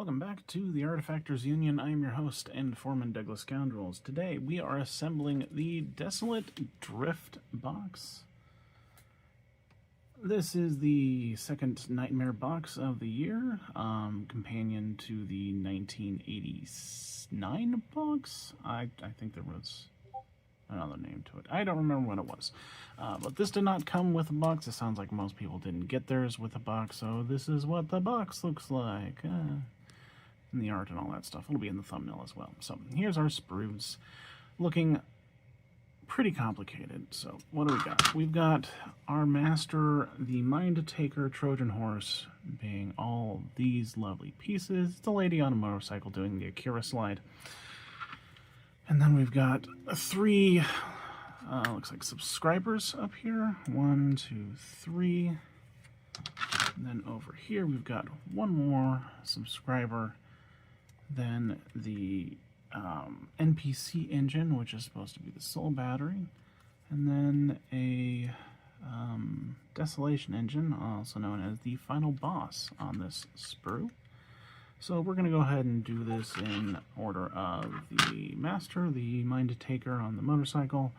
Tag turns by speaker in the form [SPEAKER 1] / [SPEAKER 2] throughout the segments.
[SPEAKER 1] Welcome back to the Artefactors Union. I am your host and foreman, Douglas Scoundrels. Today we are assembling the Desolate Drift box. This is the second Nightmare box of the year, companion to the 1989 box. I think there was another name to it. I don't remember what it was. But this did not come with a box. It sounds like most people didn't get theirs with a box, so this is what the box looks like. And the art and all that stuff. It'll be in the thumbnail as well. So here's our sprues, looking pretty complicated. So what do we got? We've got our master, the Mindtaker Trojan horse, being all these lovely pieces. It's a lady on a motorcycle doing the Akira slide. And then we've got three, looks like subscribers up here. 1, 2, 3. And then over here we've got one more subscriber. Then the NPC engine, which is supposed to be the soul battery, and then a Desolation engine, also known as the final boss on this sprue. So we're going to go ahead and do this in order of the master, the Mindtaker on the motorcycle,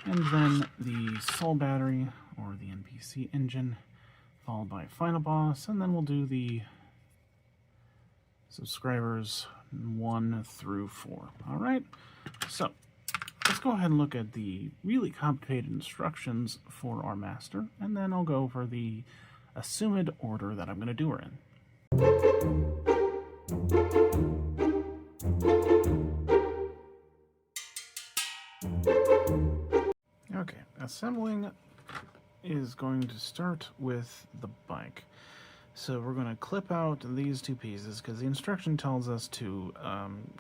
[SPEAKER 1] and then the soul battery, or the NPC engine, followed by final boss, and then we'll do the subscribers 1 through 4. Alright, so let's go ahead and look at the really complicated instructions for our master, and then I'll go over the assumed order that I'm going to do her in. Okay, assembling is going to start with the bike. So we're going to clip out these two pieces because the instruction tells us to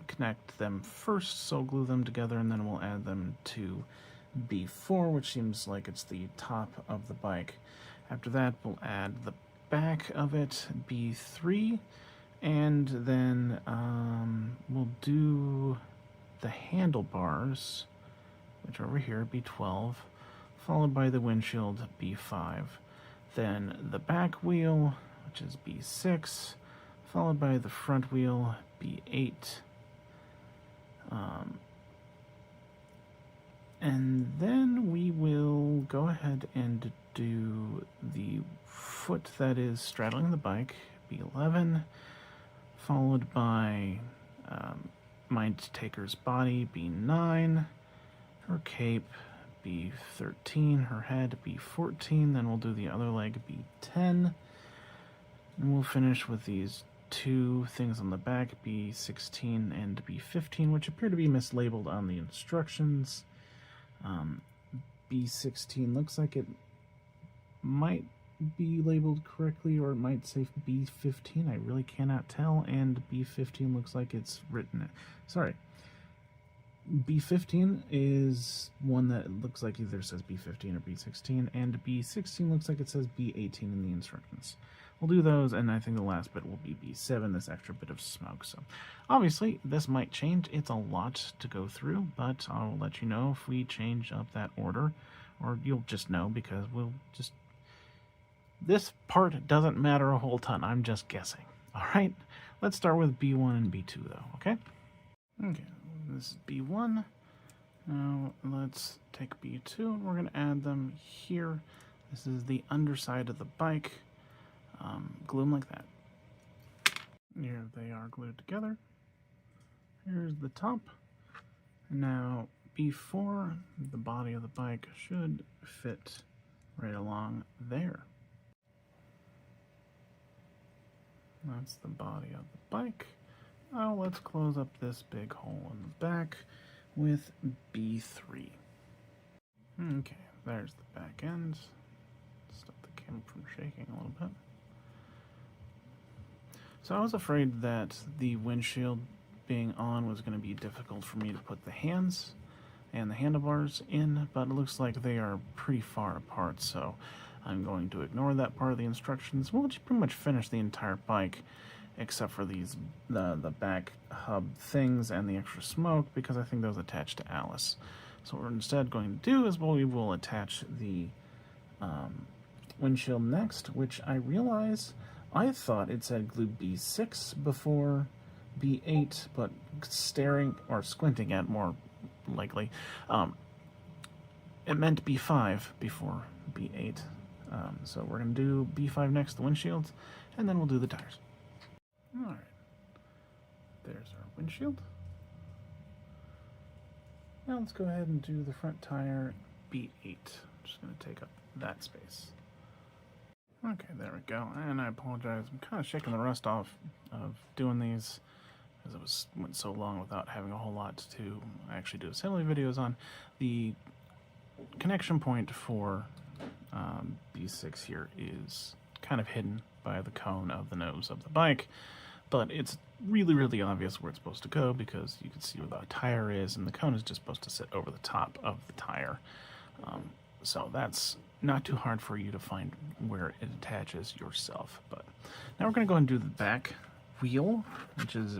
[SPEAKER 1] connect them first, so glue them together, and then we'll add them to B4, which seems like it's the top of the bike. After that, we'll add the back of it, B3, and then we'll do the handlebars, which are over here, B12, followed by the windshield, B5. Then the back wheel, which is B6, followed by the front wheel, B8. And then we will go ahead and do the foot that is straddling the bike, B11, followed by Mindtaker's body, B9, her cape, B13, her head, B14, then we'll do the other leg, B10. And we'll finish with these two things on the back, B16 and B15, which appear to be mislabeled on the instructions. B16 looks like it might be labeled correctly, or it might say B15. I really cannot tell. And B15 looks like it's written. Sorry. B15 is one that looks like either says B15 or B16, and B16 looks like it says B18 in the instructions. We'll do those, and I think the last bit will be B7, this extra bit of smoke. So obviously this might change. It's a lot to go through, but I'll let you know if we change up that order, or you'll just know because we'll just... This part doesn't matter a whole ton. I'm just guessing. All right, let's start with B1 and B2 though, okay? Okay, this is B1. Now let's take B2 and we're going to add them here. This is the underside of the bike. Glue them like that. Here they are glued together. Here's the top. Now B4, the body of the bike, should fit right along there. That's the body of the bike. Now let's close up this big hole in the back with B3. Okay, there's the back end. Stop the camera from shaking a little bit. So I was afraid that the windshield being on was going to be difficult for me to put the hands and the handlebars in, but it looks like they are pretty far apart, so I'm going to ignore that part of the instructions. We'll just pretty much finish the entire bike except for these the back hub things and the extra smoke, because I think those attach to Alyce. So what we're instead going to do is we will attach the windshield next, which I realize I thought it said glue B6 before B8, but staring or squinting at more likely, it meant B5 before B8. So we're going to do B5 next, the windshields, and then we'll do the tires. All right. There's our windshield. Now let's go ahead and do the front tire, B8. I'm just going to take up that space. Okay, there we go. And I apologize. I'm kind of shaking the rust off of doing these because it went so long without having a whole lot to actually do assembly videos on. The connection point for B6 here is kind of hidden by the cone of the nose of the bike, but it's really, really obvious where it's supposed to go because you can see where the tire is, and the cone is just supposed to sit over the top of the tire. So that's not too hard for you to find where it attaches yourself. But now we're going to go and do the back wheel, which is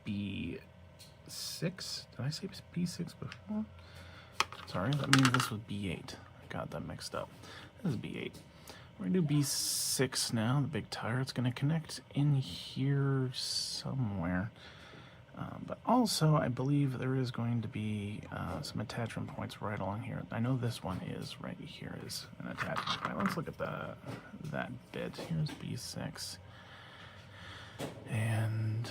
[SPEAKER 1] B6. Did I say B6 before? Sorry, that means this was B8. I got that mixed up. This is B8. We're going to do B6 now, the big tire. It's going to connect in here somewhere. But also, I believe there is going to be some attachment points right along here. I know this one is right here is an attachment point. Let's look at that bit. Here's B6. And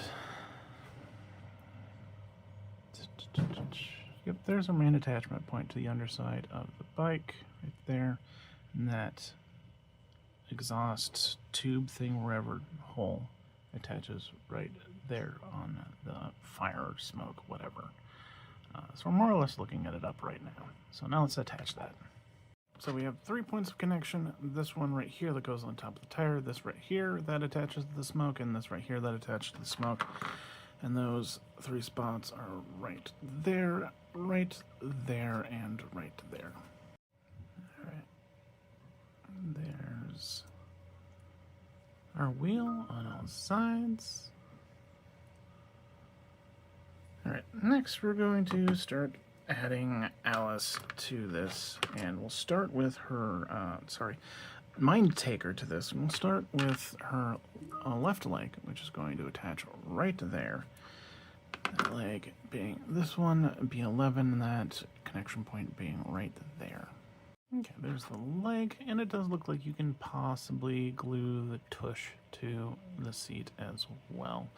[SPEAKER 1] yep, there's our main attachment point to the underside of the bike right there. And that exhaust tube thing, wherever hole, attaches right there on the fire or smoke, whatever. So we're more or less looking at it up right now. So now let's attach that. So we have 3 points of connection. This one right here that goes on top of the tire, this right here that attaches to the smoke, and this right here that attaches to the smoke. And those 3 spots are right there, and right there. All right. There's our wheel on all sides. Alright, next we're going to start adding Alyce to this, and we'll start with her, Mindtaker to this, and we'll start with her left leg, which is going to attach right there. That leg being this one, B11, and that connection point being right there. Okay, there's the leg, and it does look like you can possibly glue the tush to the seat as well.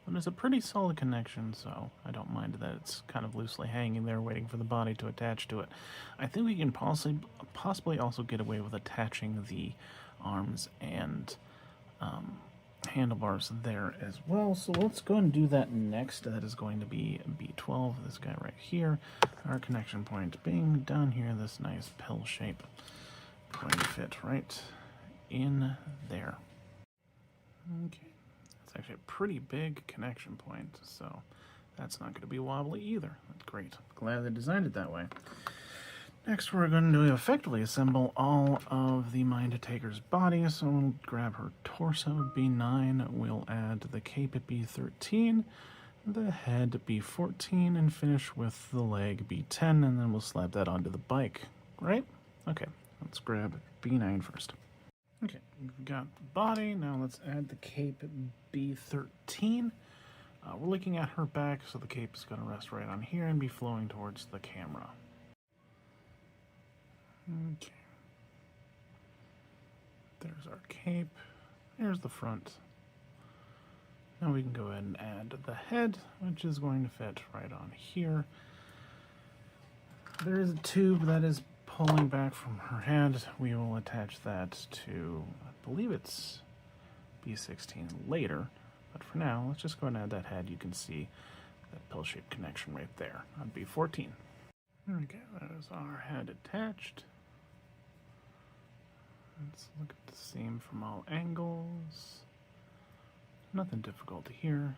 [SPEAKER 1] But it's a pretty solid connection, so I don't mind that it's kind of loosely hanging there waiting for the body to attach to it. I think we can possibly also get away with attaching the arms and handlebars there as well. So let's go and do that next. That is going to be B12, this guy right here. Our connection point being down here, this nice pill shape. Going to fit right in there. Okay. It's actually a pretty big connection point, so that's not going to be wobbly either. That's great. Glad they designed it that way. Next, we're going to effectively assemble all of the Mindtaker's body. So we'll grab her torso, B9. We'll add the cape at B13, the head B14, and finish with the leg B10, and then we'll slap that onto the bike. Right? Okay, let's grab B9 first. Okay, we've got the body. Now let's add the cape B13. We're looking at her back, so the cape is going to rest right on here and be flowing towards the camera. Okay. There's our cape. Here's the front. Now we can go ahead and add the head, which is going to fit right on here. There is a tube that is pulling back from her head. We will attach that to, I believe it's B16 later, but for now, let's just go ahead and add that head. You can see that pill-shaped connection right there on B14. Okay, that is our head attached. Let's look at the seam from all angles. Nothing difficult here.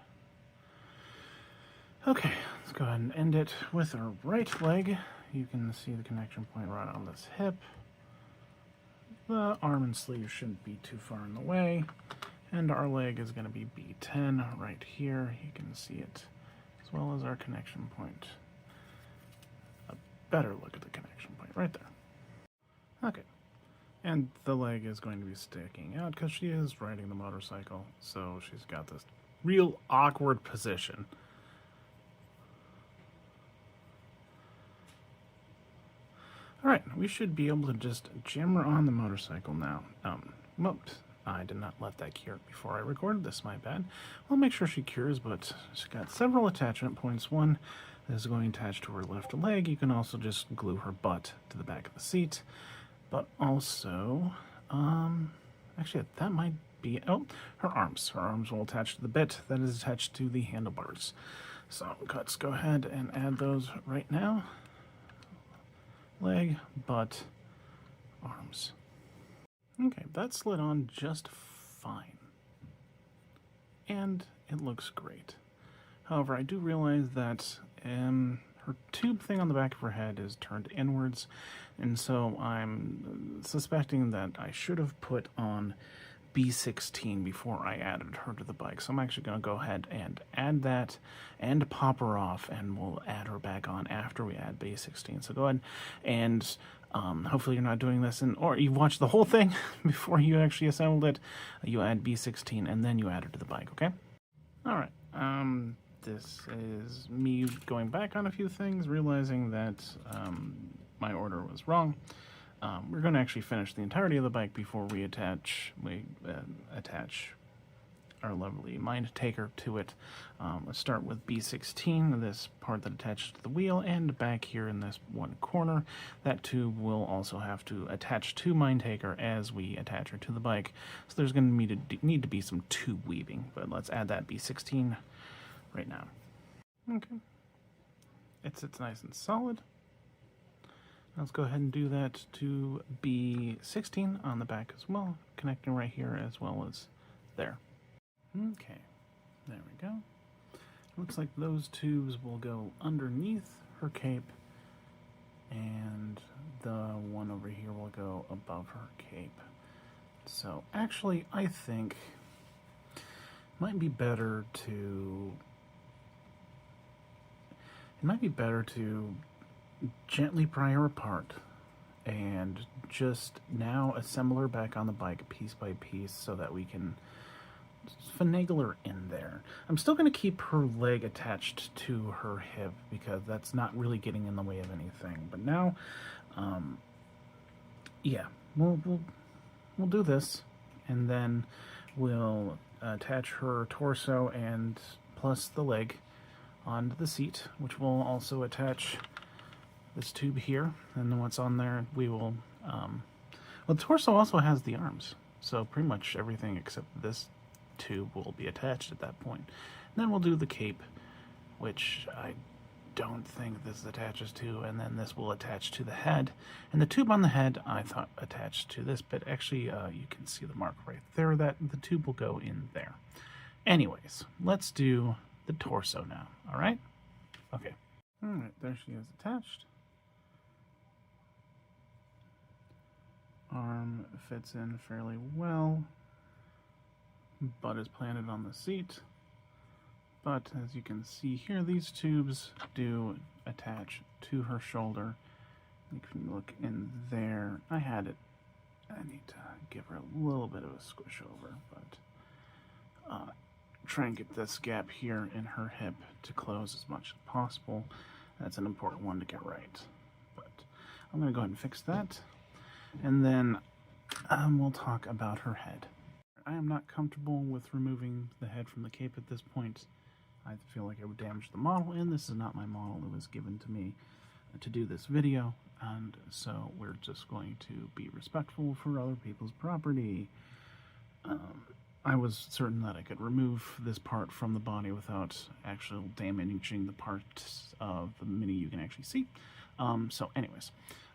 [SPEAKER 1] Okay, let's go ahead and end it with our right leg. You can see the connection point right on this hip. The arm and sleeve shouldn't be too far in the way. And our leg is going to be B10 right here. You can see it, as well as our connection point. A better look at the connection point right there. Okay, And the leg is going to be sticking out because she is riding the motorcycle, so she's got this real awkward position. Alright, we should be able to just jam her on the motorcycle now. Whoops, I did not let that cure before I recorded this, my bad. I'll make sure she cures, but she's got several attachment points. One is going attached to her left leg. You can also just glue her butt to the back of the seat. But also, actually that might be, oh, her arms. Her arms will attach to the bit that is attached to the handlebars. So let's go ahead and add those right now. Leg, butt, arms. Okay, that slid on just fine. And it looks great. However, I do realize that her tube thing on the back of her head is turned inwards, and so I'm suspecting that I should have put on B16 before I added her to the bike. So I'm actually going to go ahead and add that and pop her off, and we'll add her back on after we add B16. So go ahead and hopefully you're not doing this, or you've watched the whole thing before you actually assembled it. You add B16 and then you add her to the bike, okay? Alright, this is me going back on a few things, realizing that my order was wrong. We're going to actually finish the entirety of the bike before we attach our lovely Mindtaker to it. Let's start with B16, this part that attaches to the wheel, and back here in this one corner, that tube will also have to attach to Mindtaker as we attach her to the bike. So there's going to need to be some tube weaving, but let's add that B16 right now. Okay. It sits nice and solid. Let's go ahead and do that to B16 on the back as well, connecting right here as well as there. Okay, there we go. Looks like those tubes will go underneath her cape, and the one over here will go above her cape. So actually, I think it might be better to gently pry her apart and just now assemble her back on the bike piece by piece so that we can finagle her in there. I'm still going to keep her leg attached to her hip because that's not really getting in the way of anything. But now, yeah, we'll do this, and then we'll attach her torso and plus the leg onto the seat, which will also attach this tube here, and then what's on there, we will, well, the torso also has the arms, so pretty much everything except this tube will be attached at that point. And then we'll do the cape, which I don't think this attaches to, and then this will attach to the head, and the tube on the head I thought attached to this, but actually you can see the mark right there that the tube will go in there. Anyways, let's do the torso now, alright? Okay. Alright, there she is attached. Arm fits in fairly well. Butt is planted on the seat. But as you can see here, these tubes do attach to her shoulder. You can look in there. I need to give her a little bit of a squish over, but try and get this gap here in her hip to close as much as possible. That's an important one to get right. But I'm going to go ahead and fix that. And then we'll talk about her head. I am not comfortable with removing the head from the cape at this point. I feel like it would damage the model, and this is not my model. It was given to me to do this video, and so we're just going to be respectful for other people's property. I was certain that I could remove this part from the body without actually damaging the parts of the Mini you can actually see. So anyways,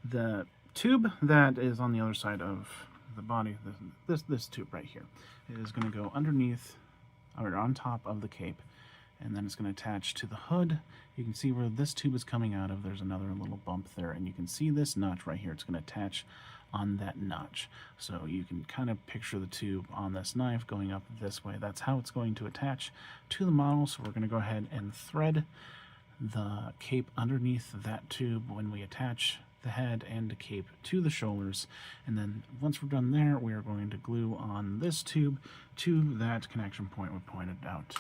[SPEAKER 1] the tube that is on the other side of the body, this tube right here, is going to go underneath or on top of the cape, and then it's going to attach to the hood. You can see where this tube is coming out of. There's another little bump there, and you can see this notch right here. It's going to attach on that notch. So you can kind of picture the tube on this knife going up this way. That's how it's going to attach to the model. So we're going to go ahead and thread the cape underneath that tube when we attach the head and the cape to the shoulders. And then once we're done there, we are going to glue on this tube to that connection point we pointed out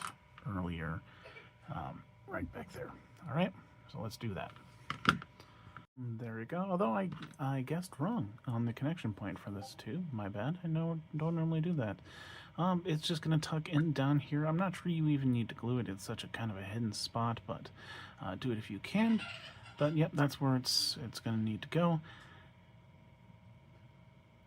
[SPEAKER 1] earlier, right back there. All right, so let's do that. There we go. Although I guessed wrong on the connection point for this tube. My bad. I don't normally do that. It's just going to tuck in down here. I'm not sure you even need to glue it. It's such a kind of a hidden spot, but do it if you can. But yep, that's where it's going to need to go.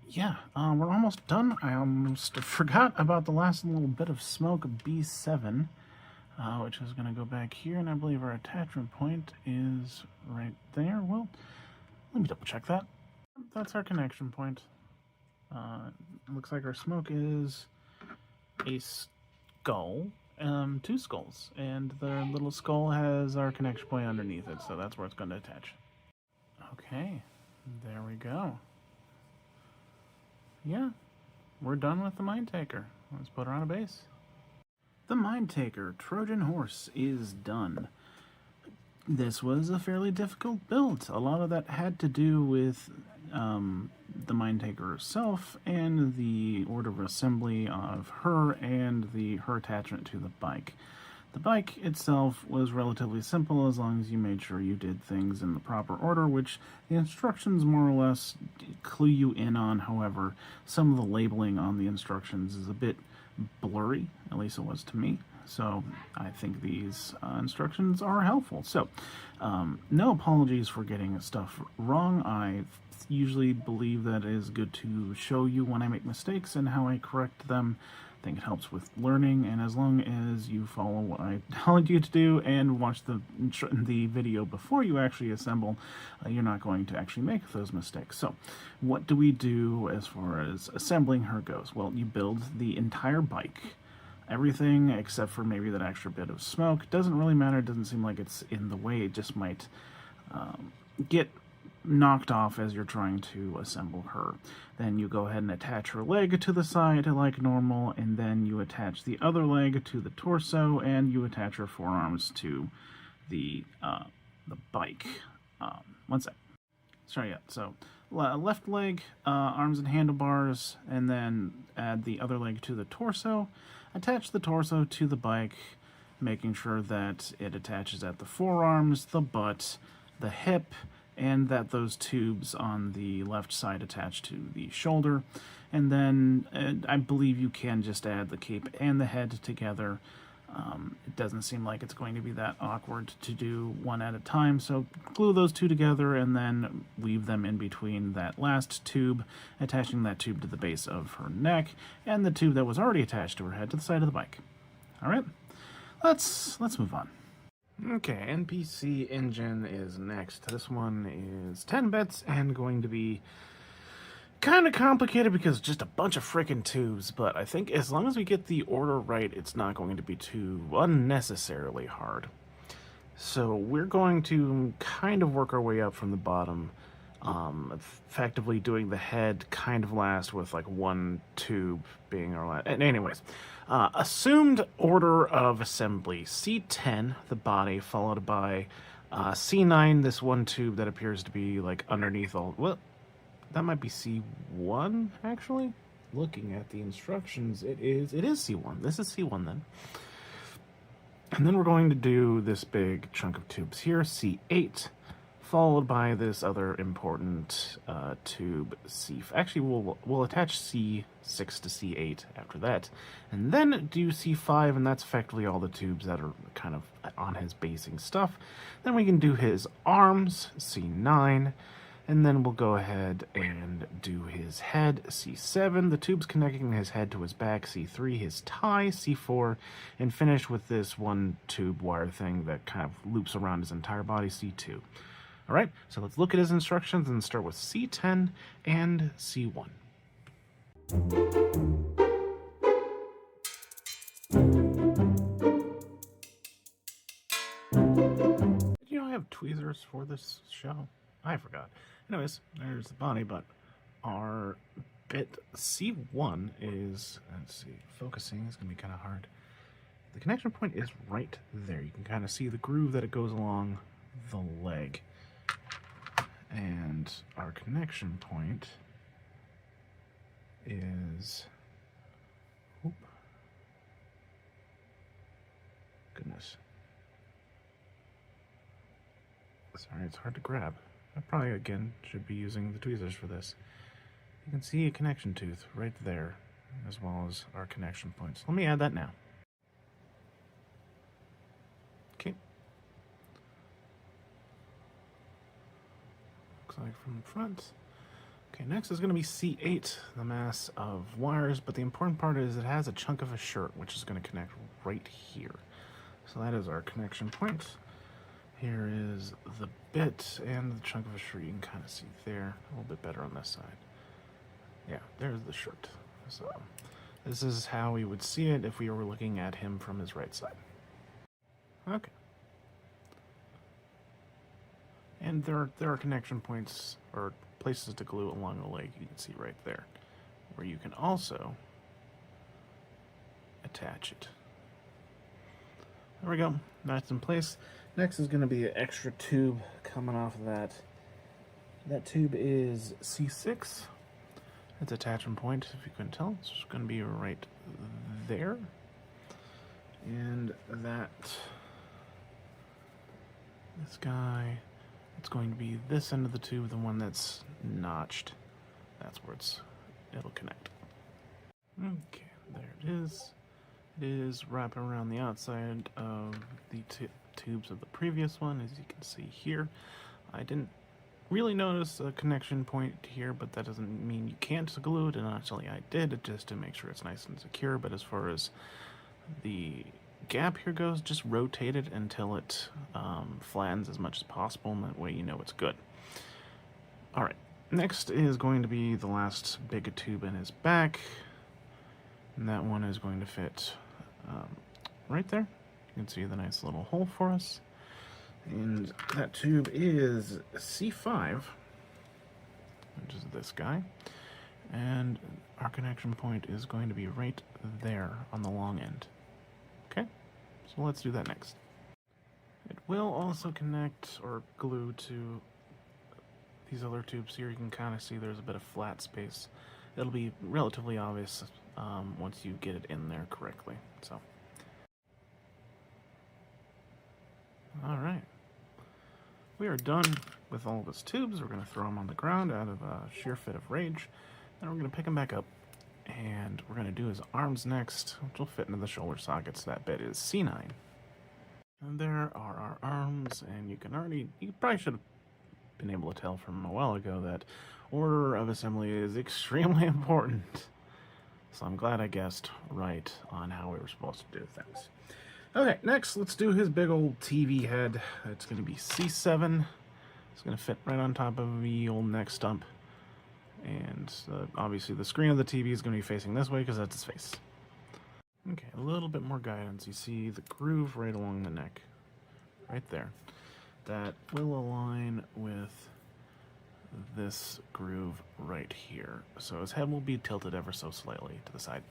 [SPEAKER 1] Yeah, we're almost done. I almost forgot about the last little bit of smoke, B7. Which is going to go back here, and I believe our attachment point is right there. Well, let me double check that. That's our connection point. Looks like our smoke is a skull, 2 skulls, and the little skull has our connection point underneath it, so that's where it's going to attach. Okay, there we go. Yeah, we're done with the Mindtaker. Let's put her on a base. The Mindtaker Trojan horse is done. This was a fairly difficult build. A lot of that had to do with the Mindtaker herself and the order of assembly of her and her attachment to the bike. The bike itself was relatively simple as long as you made sure you did things in the proper order, which the instructions more or less clue you in on. However, some of the labeling on the instructions is a bit blurry, at least it was to me. So I think these instructions are helpful. So no apologies for getting stuff wrong. I usually believe that it is good to show you when I make mistakes and how I correct them. I think it helps with learning, and as long as you follow what I told you to do and watch the video before you actually assemble, you're not going to actually make those mistakes. So what do we do as far as assembling her goes? Well, you build the entire bike. Everything except for maybe that extra bit of smoke. Doesn't really matter. It doesn't seem like it's in the way. It just might get knocked off as you're trying to assemble her. Then you go ahead and attach her leg to the side like normal, and then you attach the other leg to the torso, and you attach her forearms to the bike. One sec. Sorry, yeah. So left leg, arms and handlebars, and then add the other leg to the torso. Attach the torso to the bike, making sure that it attaches at the forearms, the butt, the hip, and that those tubes on the left side attach to the shoulder. And then I believe you can just add the cape and the head together. It doesn't seem like it's going to be that awkward to do one at a time, so glue those two together and then weave them in between that last tube, attaching that tube to the base of her neck and the tube that was already attached to her head to the side of the bike. All right, let's move on. Okay, NPC engine is next. This one is 10 bits and going to be kind of complicated because just a bunch of freaking tubes, but I think as long as we get the order right, it's not going to be too unnecessarily hard. So we're going to kind of work our way up from the bottom, effectively doing the head kind of last with like one tube being our last. And anyways, assumed order of assembly: C10, the body, followed by C9, this one tube that appears to be like underneath all. Well, that might be C1 actually. Looking at the instructions, it is C1. This is C1 then. And then we're going to do this big chunk of tubes here, C8, followed by this other important tube, C. Actually, we'll attach C6 to C8 after that, and then do C5, and that's effectively all the tubes that are kind of on his basing stuff. Then we can do his arms, C9, and then we'll go ahead and do his head, C7, the tubes connecting his head to his back, C3, his tie, C4, and finish with this one tube wire thing that kind of loops around his entire body, C2. All right, so let's look at his instructions and start with C10 and C1. Did you know I have tweezers for this show? I forgot. Anyways, there's the body, but our bit C1 is, let's see, focusing is going to be kind of hard. The connection point is right there. You can kind of see the groove that it goes along the leg. And our connection point is, oop, goodness, sorry, it's hard to grab. I probably, again, should be using the tweezers for this. You can see a connection tooth right there, as well as our connection points. Let me add that now. Okay. Looks like from the front. Okay, next is going to be C8, the mass of wires, but the important part is it has a chunk of a shirt, which is going to connect right here. So that is our connection point. Here is the bit and the chunk of a shirt. You can kind of see there, a little bit better on this side. Yeah, there's the shirt. So this is how we would see it if we were looking at him from his right side. Okay. And there are connection points, or places to glue along the leg, you can see right there, where you can also attach it. There we go, that's in place. Next is going to be an extra tube coming off of that. That tube is C6. Its attachment point, if you couldn't tell, it's going to be right there. And that, this guy, it's going to be this end of the tube, the one that's notched. That's where it'll connect. Okay, there it is. It is wrapping around the outside of the tubes of the previous one, as you can see here. I didn't really notice a connection point here, but that doesn't mean you can't glue it, and actually I did, just to make sure it's nice and secure. But as far as the gap here goes, just rotate it until it flattens as much as possible, and that way you know it's good. Alright, next is going to be the last big tube in his back, and that one is going to fit right there. You can see the nice little hole for us. And that tube is C5, which is this guy. And our connection point is going to be right there on the long end. Okay, so let's do that next. It will also connect or glue to these other tubes here. You can kind of see there's a bit of flat space. It'll be relatively obvious once you get it in there correctly. So, all right. We are done with all of his tubes. We're going to throw them on the ground out of a sheer fit of rage. Then we're going to pick him back up, and we're going to do his arms next, which will fit into the shoulder sockets. That bit is C9. And there are our arms, and you probably should have been able to tell from a while ago that order of assembly is extremely important. So I'm glad I guessed right on how we were supposed to do things. Okay, next, let's do his big old TV head. It's going to be C7. It's going to fit right on top of the old neck stump. And obviously the screen of the TV is going to be facing this way because that's his face. Okay, a little bit more guidance. You see the groove right along the neck. Right there. That will align with this groove right here. So his head will be tilted ever so slightly to the side.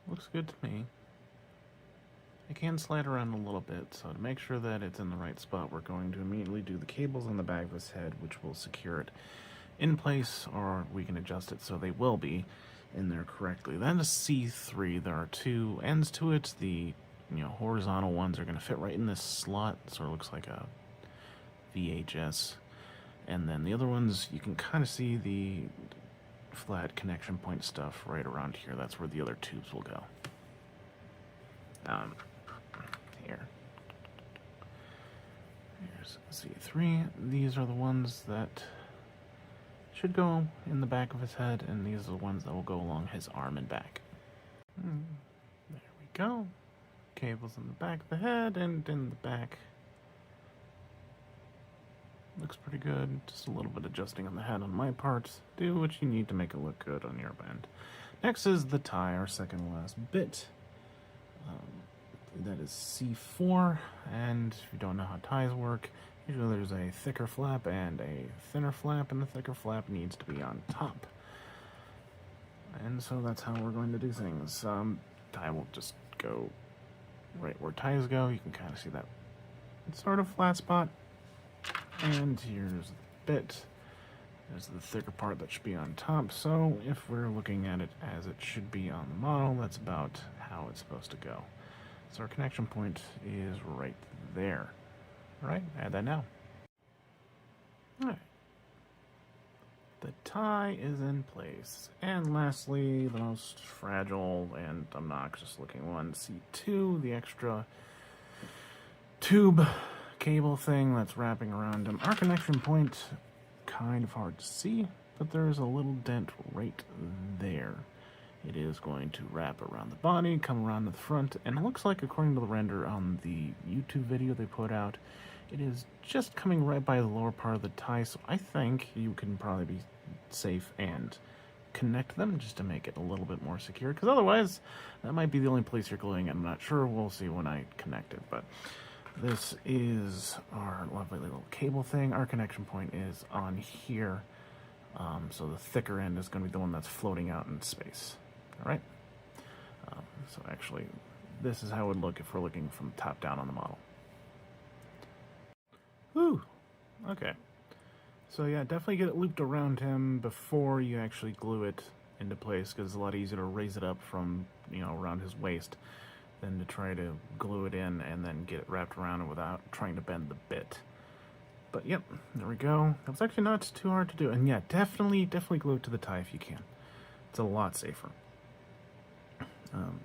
[SPEAKER 1] Looks good to me. I can slide around a little bit, so to make sure that it's in the right spot, we're going to immediately do the cables on the back of his head, which will secure it in place, or we can adjust it so they will be in there correctly. Then a C3, there are two ends to it. The horizontal ones are going to fit right in this slot. It sort of looks like a VHS. And then the other ones, you can kind of see the flat connection point stuff right around here. That's where the other tubes will go. Here. Here's C3. These are the ones that should go in the back of his head, and these are the ones that will go along his arm and back. There we go. Cables in the back of the head and in the back. Looks pretty good. Just a little bit adjusting on the head on my part. Do what you need to make it look good on your end. Next is the tie, our second to last bit. That is C4, and if you don't know how ties work, usually there's a thicker flap and a thinner flap, and the thicker flap needs to be on top. And so that's how we're going to do things. Tie will just go right where ties go. You can kind of see that sort of flat spot. And here's the bit. There's the thicker part that should be on top. So if we're looking at it as it should be on the model, that's about how it's supposed to go. So our connection point is right there. All right, add that now. All right. The tie is in place. And lastly, the most fragile and obnoxious looking one, C2, the extra tube cable thing that's wrapping around him. Our connection point, kind of hard to see, but there's a little dent right there. It is going to wrap around the body, come around to the front, and it looks like, according to the render on the YouTube video they put out, it is just coming right by the lower part of the tie, so I think you can probably be safe and connect them just to make it a little bit more secure, because otherwise that might be the only place you're gluing it. I'm not sure. We'll see when I connect it, but this is our lovely little cable thing. Our connection point is on here, so the thicker end is going to be the one that's floating out in space. All right. So actually, this is how it would look if we're looking from top down on the model. Woo! Okay. So yeah, definitely get it looped around him before you actually glue it into place, because it's a lot easier to raise it up from, you know, around his waist than to try to glue it in and then get it wrapped around it without trying to bend the bit. But yep, there we go. That was actually not too hard to do. And yeah, definitely glue it to the tie if you can. It's a lot safer.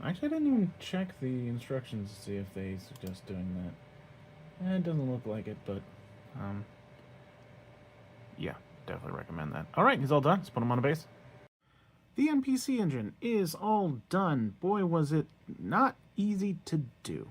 [SPEAKER 1] Actually, I didn't even check the instructions to see if they suggest doing that. It doesn't look like it, but yeah, definitely recommend that. All right, he's all done. Let's put him on a base. The NPC engine is all done. Boy, was it not easy to do.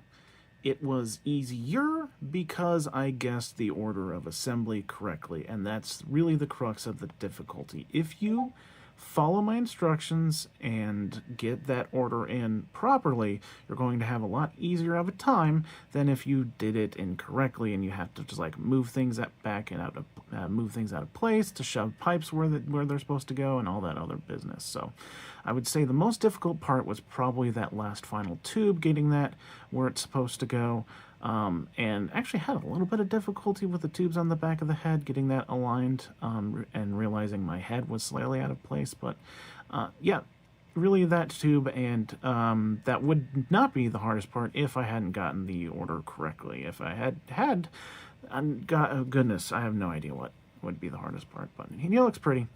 [SPEAKER 1] It was easier because I guessed the order of assembly correctly, and that's really the crux of the difficulty. If you follow my instructions and get that order in properly, you're going to have a lot easier of a time than if you did it incorrectly and you have to just like move things back and out of move things out of place to shove pipes where they're supposed to go and all that other business. So I would say the most difficult part was probably that last final tube, getting that where it's supposed to go. And actually had a little bit of difficulty with the tubes on the back of the head, getting that aligned, and realizing my head was slightly out of place. But yeah, really that tube, and that would not be the hardest part if I hadn't gotten the order correctly. If I had, goodness, I have no idea what would be the hardest part. But he looks pretty,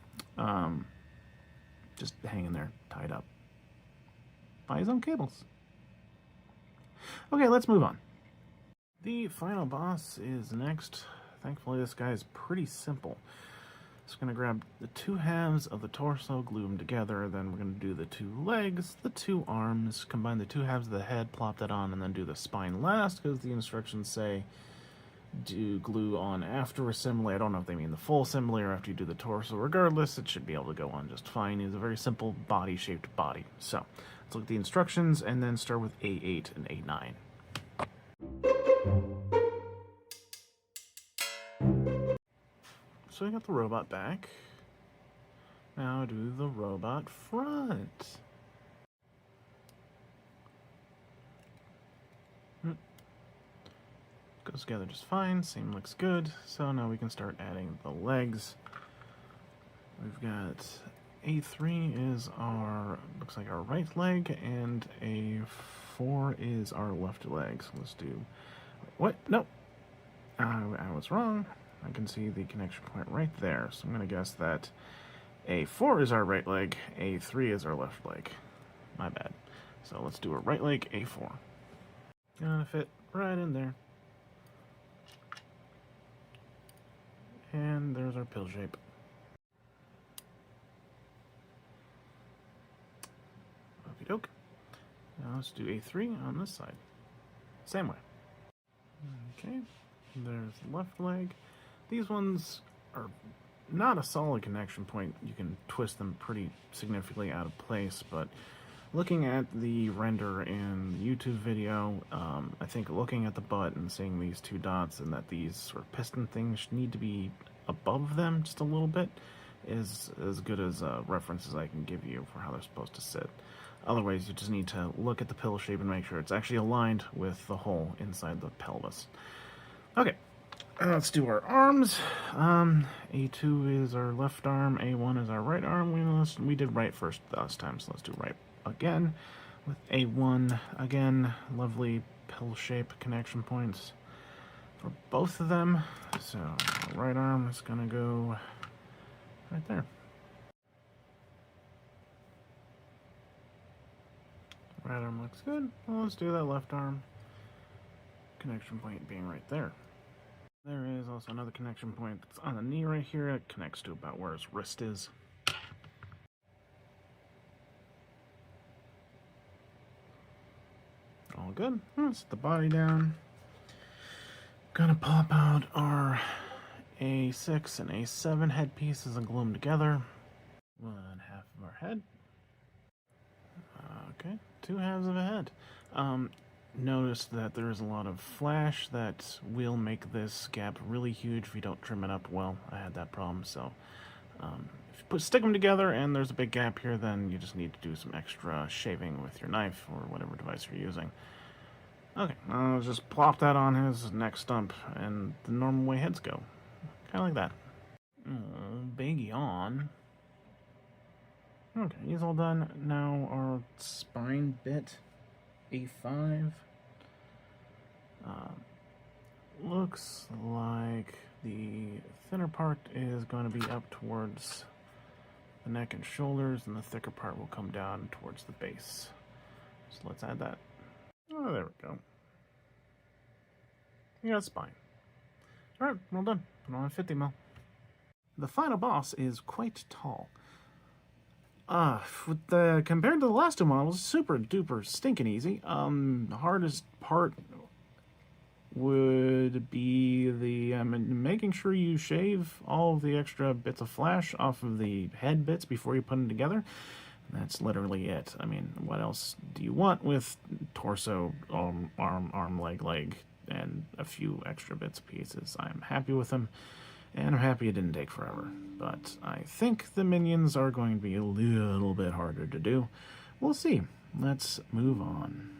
[SPEAKER 1] just hanging there, tied up by his own cables. Okay, let's move on. The final boss is next. Thankfully, this guy is pretty simple. Just going to grab the two halves of the torso, glue them together, then we're going to do the two legs, the two arms, combine the two halves of the head, plop that on, and then do the spine last, because the instructions say do glue on after assembly. I don't know if they mean the full assembly or after you do the torso. Regardless, it should be able to go on just fine. It's a very simple body-shaped body. So, let's look at the instructions, and then start with A8 and A9. So I got the robot back. Now do the robot front. Goes together just fine. Seam looks good. So now we can start adding the legs. We've got A3 is our, looks like our right leg, and A4 is our left leg. So let's do, what? No, I was wrong. I can see the connection point right there. So I'm going to guess that A4 is our right leg, A3 is our left leg. My bad. So let's do a right leg, A4. Gonna fit right in there. And there's our pill shape. Okie doke. Now let's do A3 on this side. Same way. Okay, there's the left leg. These ones are not a solid connection point. You can twist them pretty significantly out of place, but looking at the render in the YouTube video, I think looking at the butt and seeing these two dots and that these sort of piston things need to be above them just a little bit is as good as a reference as I can give you for how they're supposed to sit. Otherwise, you just need to look at the pill shape and make sure it's actually aligned with the hole inside the pelvis. Okay, Let's do our arms. A2 is our left arm, A1 is our right arm. We did right first last time, so let's do right again. With A1, again, lovely pill shape connection points for both of them. So right arm is gonna go right there. Right arm looks good. Well, let's do that left arm. Connection point being right there. There is also another connection point that's on the knee right here. It connects to about where his wrist is. All good. Let's set the body down. Gonna pop out our A6 and A7 headpieces and glue them together. 1/2 of our head. Okay, 2 halves of a head. Notice that there's a lot of flash that will make this gap really huge if you don't trim it up well. I had that problem, so if you stick them together and there's a big gap here, then you just need to do some extra shaving with your knife or whatever device you're using. Okay, I'll just plop that on his neck stump and the normal way heads go. Kind of like that. Oh, big yawn. Okay, he's all done. Now our spine bit, A5. Looks like the thinner part is going to be up towards the neck and shoulders, and the thicker part will come down towards the base. So let's add that. Oh, there we go. You got spine. Alright, well done. Put on 50 mil. The final boss is quite tall. Compared to the last two models, super duper stinking easy. The hardest part would be the making sure you shave all of the extra bits of flash off of the head bits before you put them together. That's literally it. I mean, what else do you want with torso, arm, leg, and a few extra bits and pieces? I'm happy with them, and I'm happy it didn't take forever. But I think the minions are going to be a little bit harder to do. We'll see. Let's move on.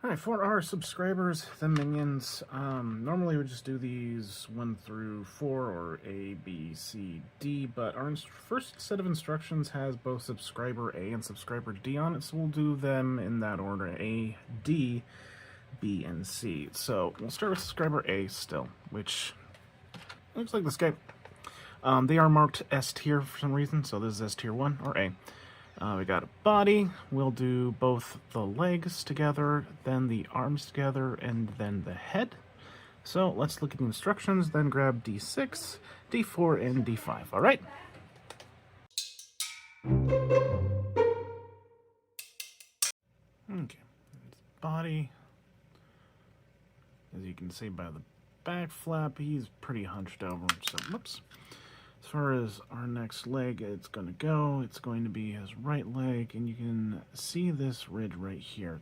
[SPEAKER 1] Alright, for our subscribers, the minions, normally we just do these 1 through 4, or A, B, C, D, but our first set of instructions has both subscriber A and subscriber D on it, so we'll do them in that order, A, D, B, and C. So we'll start with subscriber A still, which looks like this guy. They are marked S tier for some reason, so this is S tier 1, or A. We got a body. We'll do both the legs together, then the arms together, and then the head. So let's look at the instructions, then grab D6, D4, and D5. All right? Okay. Body. As you can see by the back flap, he's pretty hunched over, so whoops. As far as our next leg, it's going to be his right leg, and you can see this ridge right here,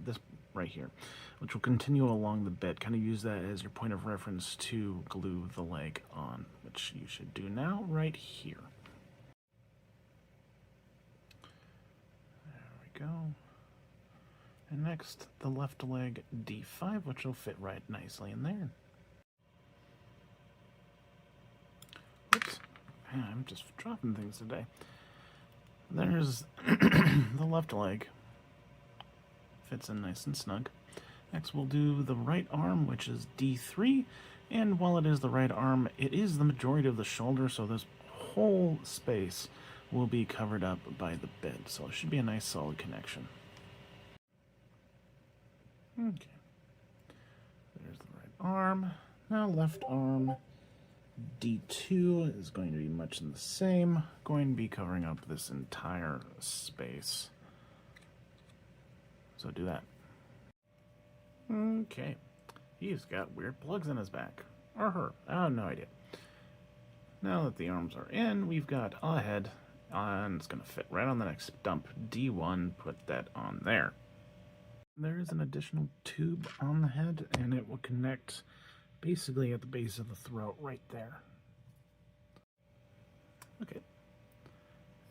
[SPEAKER 1] this right here, which will continue along the bit. Kind of use that as your point of reference to glue the leg on, which you should do now right here. There we go. And next, the left leg, D5, which will fit right nicely in there. Oops. Man, I'm just dropping things today. There's the left leg. Fits in nice and snug. Next we'll do the right arm, which is D3. And while it is the right arm, it is the majority of the shoulder, so this whole space will be covered up by the bit. So it should be a nice solid connection. Okay. There's the right arm. Now left arm. D2 is going to be much the same, going to be covering up this entire space. So do that. Okay. He's got weird plugs in his back. Or her. I have no idea. Now that the arms are in, we've got a head, and it's going to fit right on the next stump. D1, put that on there. There is an additional tube on the head, and it will connect basically at the base of the throat right there. Okay.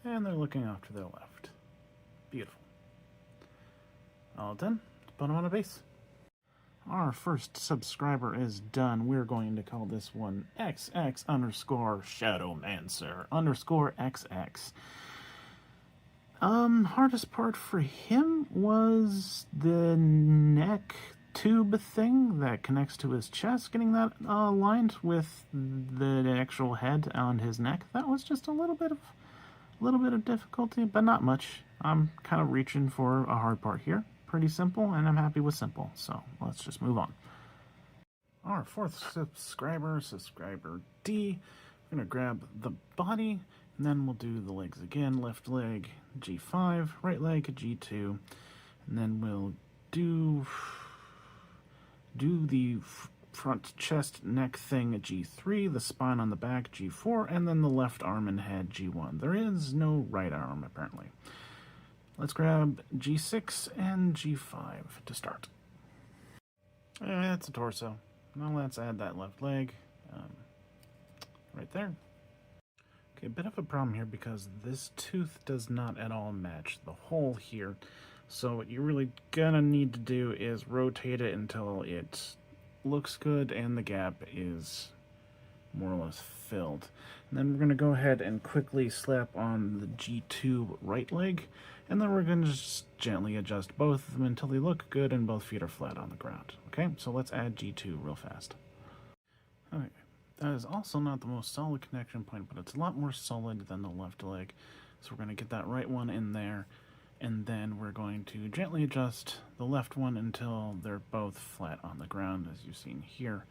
[SPEAKER 1] And they're looking off to their left. Beautiful. All done. Let's put them on a base. Our first subscriber is done. We're going to call this one XX underscore Shadowmancer underscore XX. Hardest part for him was the neck tube thing that connects to his chest, getting that aligned with the actual head on his neck. That was just a little bit of difficulty, but not much. I'm kind of reaching for a hard part here. Pretty simple, and I'm happy with simple, so let's just move on. Our fourth subscriber D. We're gonna grab the body, and then we'll do the legs again. Left leg G5, right leg G2, and then we'll do the front chest neck thing at G3, the spine on the back G4, and then the left arm and head G1. There is no right arm apparently. Let's grab G6 and G5 to start. It's a torso. Now let's add that left leg right there. Okay, a bit of a problem here because this tooth does not at all match the hole here. So what you're really gonna need to do is rotate it until it looks good and the gap is more or less filled. And then we're gonna go ahead and quickly slap on the G2 right leg, and then we're gonna just gently adjust both of them until they look good and both feet are flat on the ground. Okay, so let's add G2 real fast. Okay, that is also not the most solid connection point, but it's a lot more solid than the left leg. So we're gonna get that right one in there, and then we're going to gently adjust the left one until they're both flat on the ground, as you've seen here.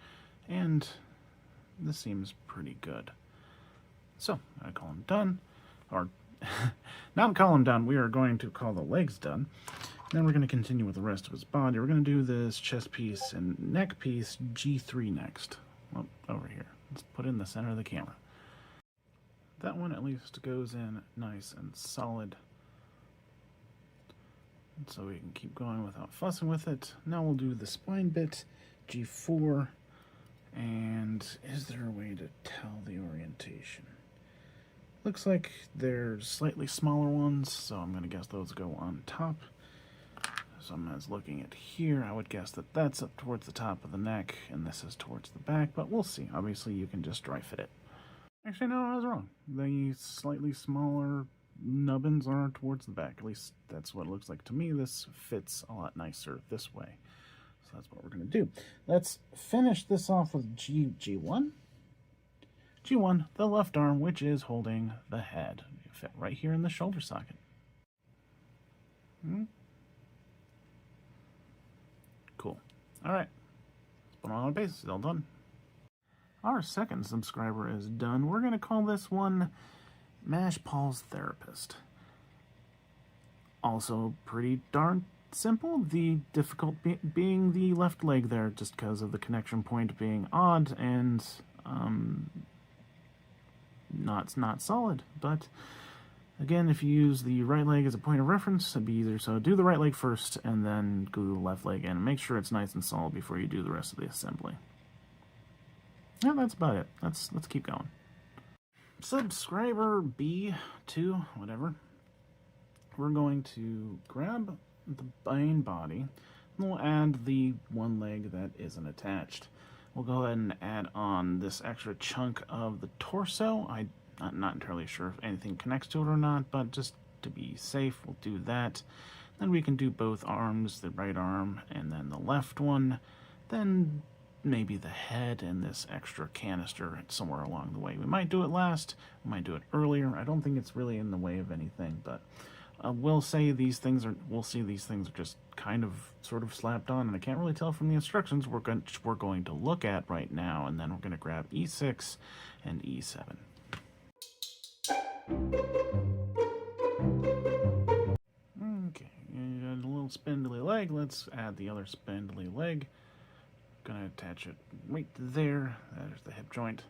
[SPEAKER 1] And this seems pretty good. So, I call them done, or not call them done, we are going to call the legs done. Then we're going to continue with the rest of his body. We're going to do this chest piece and neck piece G3 next. Well, over here. Let's put it in the center of the camera. That one at least goes in nice and solid, so we can keep going without fussing with it. Now we'll do the spine bit, G4, and is there a way to tell the orientation? Looks like there's slightly smaller ones, so I'm going to guess those go on top. So I'm just looking at here, I would guess that that's up towards the top of the neck, and this is towards the back, but we'll see. Obviously, you can just dry fit it. Actually, no, I was wrong. The slightly smaller nubbins are towards the back. At least that's what it looks like to me. This fits a lot nicer this way. So that's what we're going to do. Let's finish this off with G1. G1, the left arm, which is holding the head. Fit right here in the shoulder socket. Cool. All right. Let's put on our base. It's all done. Our second subscriber is done. We're going to call this one Mash Paul's Therapist. Also pretty darn simple. The difficult being the left leg there, just because of the connection point being odd and not solid. But again, if you use the right leg as a point of reference, it'd be easier. So do the right leg first and then glue the left leg in, and make sure it's nice and solid before you do the rest of the assembly. Yeah, that's about it. Let's keep going. Subscriber B2, whatever. We're going to grab the main body, and we'll add the one leg that isn't attached. We'll go ahead and add on this extra chunk of the torso. I'm not entirely sure if anything connects to it or not, but just to be safe, we'll do that. Then we can do both arms, the right arm and then the left one. Then maybe the head and this extra canister somewhere along the way. We might do it last, we might do it earlier. I don't think it's really in the way of anything, but we'll see these things are just kind of sort of slapped on, and I can't really tell from the instructions we're going to look at right now, and then we're going to grab E6 and E7. Okay, a little spindly leg. Let's add the other spindly leg. Gonna attach it right there. There's the hip joint.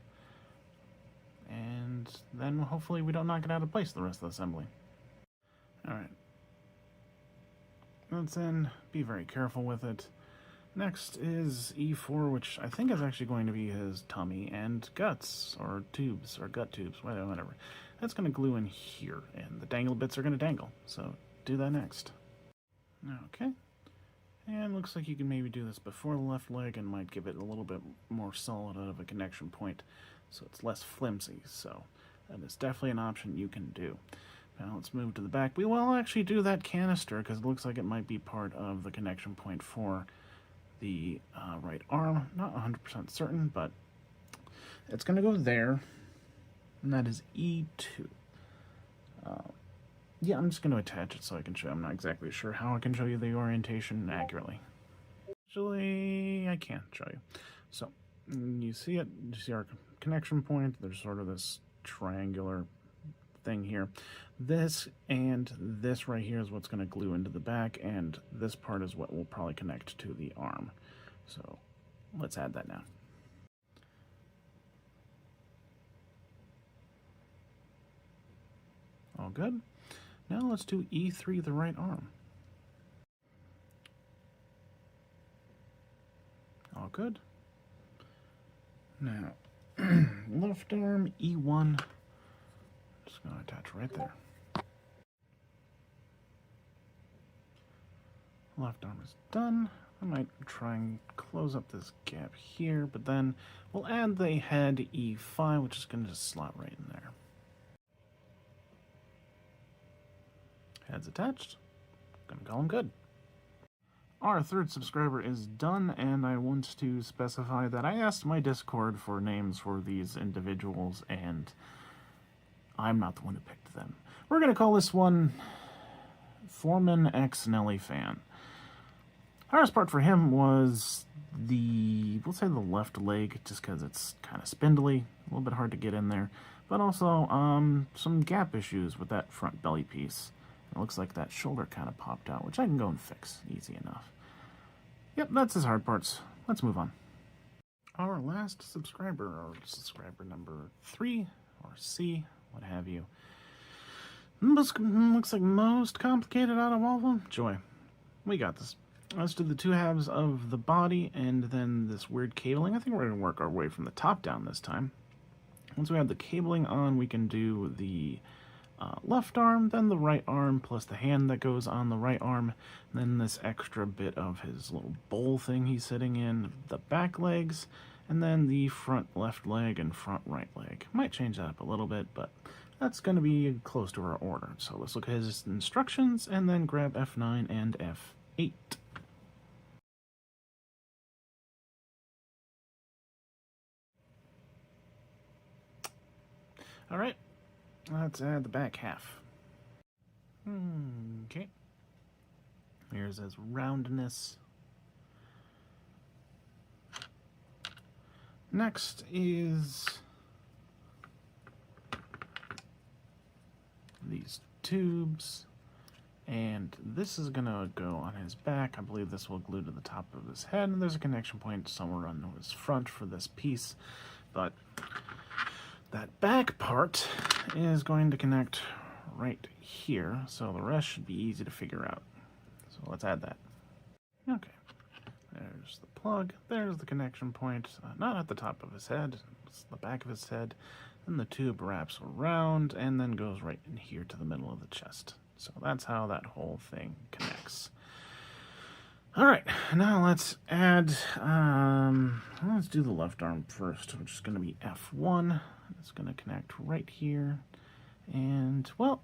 [SPEAKER 1] And then hopefully we don't knock it out of place the rest of the assembly. Alright. Let's then be very careful with it. Next is E4, which I think is actually going to be his tummy and guts, or tubes, or gut tubes, whatever. That's going to glue in here, and the dangle bits are going to dangle. So do that next. Okay. And looks like you can maybe do this before the left leg and might give it a little bit more solid out of a connection point so it's less flimsy. So that is definitely an option you can do. Now let's move to the back. We will actually do that canister because it looks like it might be part of the connection point for the right arm. Not 100% certain, but it's going to go there. And that is E2. Yeah, I'm just going to attach it so I can show you. I'm not exactly sure how I can show you the orientation accurately. Actually, I can't show you. So, you see it. You see our connection point. There's sort of this triangular thing here. This and this right here is what's going to glue into the back, and this part is what will probably connect to the arm. So, let's add that now. All good. Now let's do E3, the right arm. All good. Now, left arm, E1. Just going to attach right there. Left arm is done. I might try and close up this gap here, but then we'll add the head E5, which is going to just slot right in there. Head's attached. Gonna call him good. Our third subscriber is done, and I want to specify that I asked my Discord for names for these individuals, and I'm not the one who picked them. We're gonna call this one Foreman X Nelly Fan. Hardest part for him was we'll say the left leg, just because it's kind of spindly, a little bit hard to get in there, but also some gap issues with that front belly piece. It looks like that shoulder kind of popped out, which I can go and fix easy enough. Yep, that's his hard parts. Let's move on. Our last subscriber, or subscriber number 3, or C, what have you. Looks like most complicated out of all of them. Joy. We got this. Let's do the two halves of the body and then this weird cabling. I think we're going to work our way from the top down this time. Once we have the cabling on, we can do the left arm, then the right arm, plus the hand that goes on the right arm, and then this extra bit of his little bowl thing he's sitting in, the back legs, and then the front left leg and front right leg. Might change that up a little bit, but that's going to be close to our order. So let's look at his instructions and then grab F9 and F8. All right. Let's add the back half. Okay. Here's his roundness. Next is these tubes. And this is going to go on his back. I believe this will glue to the top of his head. And there's a connection point somewhere on his front for this piece. But that back part is going to connect right here, so the rest should be easy to figure out. So let's add that. Okay, there's the plug, there's the connection point, not at the top of his head, it's the back of his head, and the tube wraps around and then goes right in here to the middle of the chest. So that's how that whole thing connects. Alright, now let's add, let's do the left arm first, which is going to be F1. It's going to connect right here. And, well,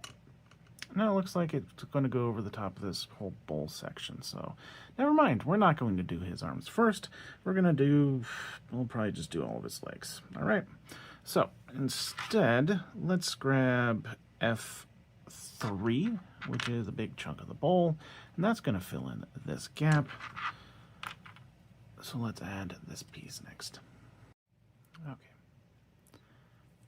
[SPEAKER 1] now it looks like it's going to go over the top of this whole bowl section. So, never mind. We're not going to do his arms first. We're going to do, we'll probably just do all of his legs. Alright, so instead, let's grab F3, which is a big chunk of the bowl. And that's going to fill in this gap. So let's add this piece next. Okay.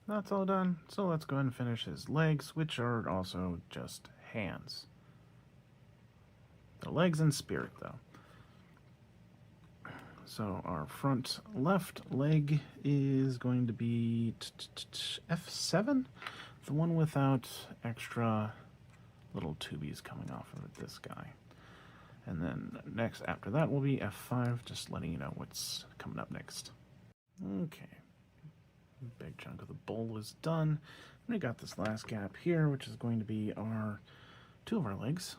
[SPEAKER 1] That's all done. So let's go ahead and finish his legs, which are also just hands. The legs and spirit, though. So our front left leg is going to be F7, the one without extra little tubies coming off of it, this guy. And then next after that will be F5, just letting you know what's coming up next. Okay. Big chunk of the bowl is done. And we got this last gap here, which is going to be two of our legs.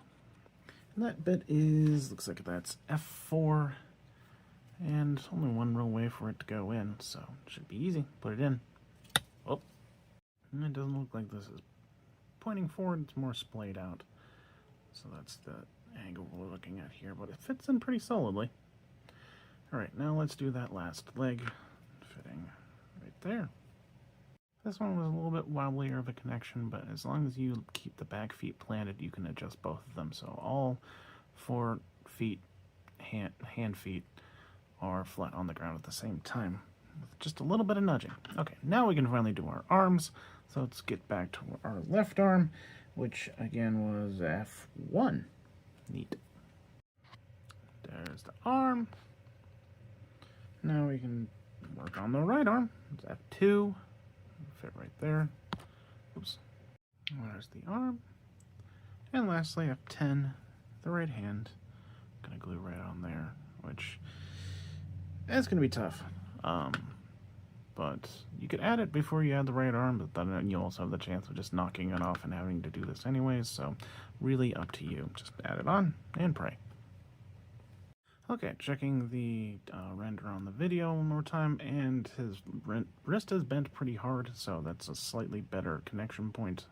[SPEAKER 1] that bit is, looks like that's F4, and only one real way for it to go in, so it should be easy. Put it in. Oh, and it doesn't look like this is pointing forward, it's more splayed out. So that's the angle we're looking at here, but it fits in pretty solidly. Alright, now let's do that last leg, fitting right there. This one was a little bit wobblier of a connection, but as long as you keep the back feet planted, you can adjust both of them. So all 4 feet, hand feet, are flat on the ground at the same time, with just a little bit of nudging. Okay, now we can finally do our arms. So let's get back to our left arm, which again was F1. Neat. There's the arm. Now we can work on the right arm. It's F2. Fit right there. Oops. There's the arm. And lastly, F10, the right hand. I'm gonna glue right on there, which is gonna be tough. But you could add it before you add the right arm, but then you also have the chance of just knocking it off and having to do this anyways, so really up to you. Just add it on and pray. Okay, checking the render on the video one more time, and his wrist is bent pretty hard, so that's a slightly better connection point,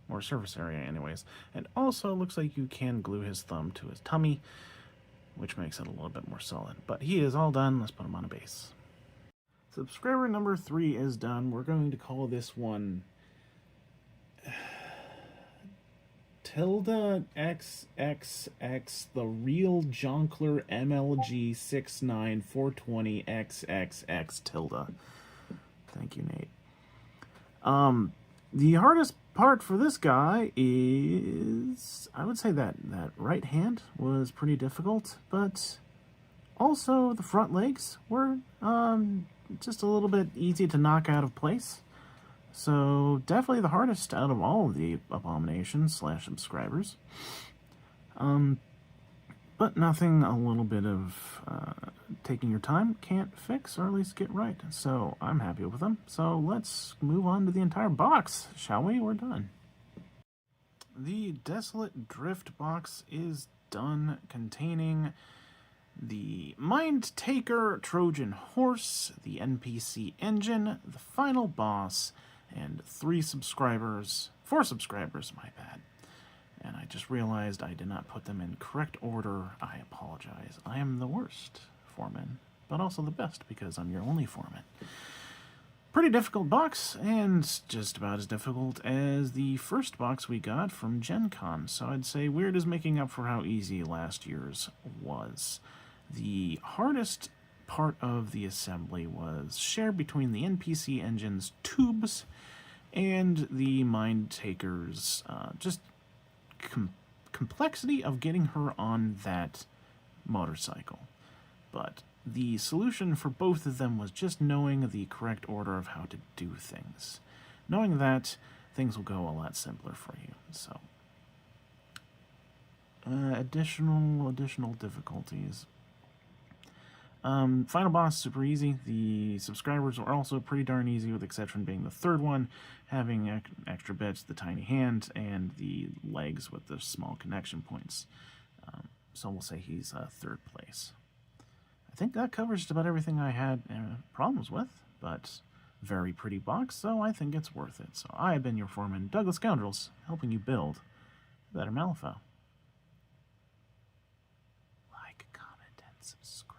[SPEAKER 1] more surface area anyways. And also looks like you can glue his thumb to his tummy, which makes it a little bit more solid. But he is all done. Let's put him on a base. Subscriber number 3 is done. We're going to call this one Tilda XXX, the real Jonkler MLG 69420XXX Tilda. Thank you, Nate. The hardest part for this guy is, I would say that right hand was pretty difficult, but also the front legs were just a little bit easy to knock out of place. So definitely the hardest out of all of the abominations / subscribers. But nothing a little bit of taking your time can't fix, or at least get right. So I'm happy with them. So let's move on to the entire box, shall we? We're done. The Desolate Drift box is done, containing the Mindtaker Trojan horse, the NPC engine, the final boss, and 4 subscribers, my bad. And I just realized I did not put them in correct order. I apologize. I am the worst foreman, but also the best because I'm your only foreman. Pretty difficult box, and just about as difficult as the first box we got from Gen Con. So I'd say Weird is making up for how easy last year's was. The hardest part of the assembly was shared between the NPC engine's tubes and the Mindtaker's just complexity of getting her on that motorcycle. But the solution for both of them was just knowing the correct order of how to do things. Knowing that, things will go a lot simpler for you. So, additional difficulties. Final boss, super easy. The subscribers were also pretty darn easy, with the exception being the third one, having extra bits, the tiny hand, and the legs with the small connection points. So we'll say he's third place. I think that covers just about everything I had problems with, but very pretty box, so I think it's worth it. So I have been your foreman, Douglas Scoundrels, helping you build a better Malifaux. Like, comment, and subscribe.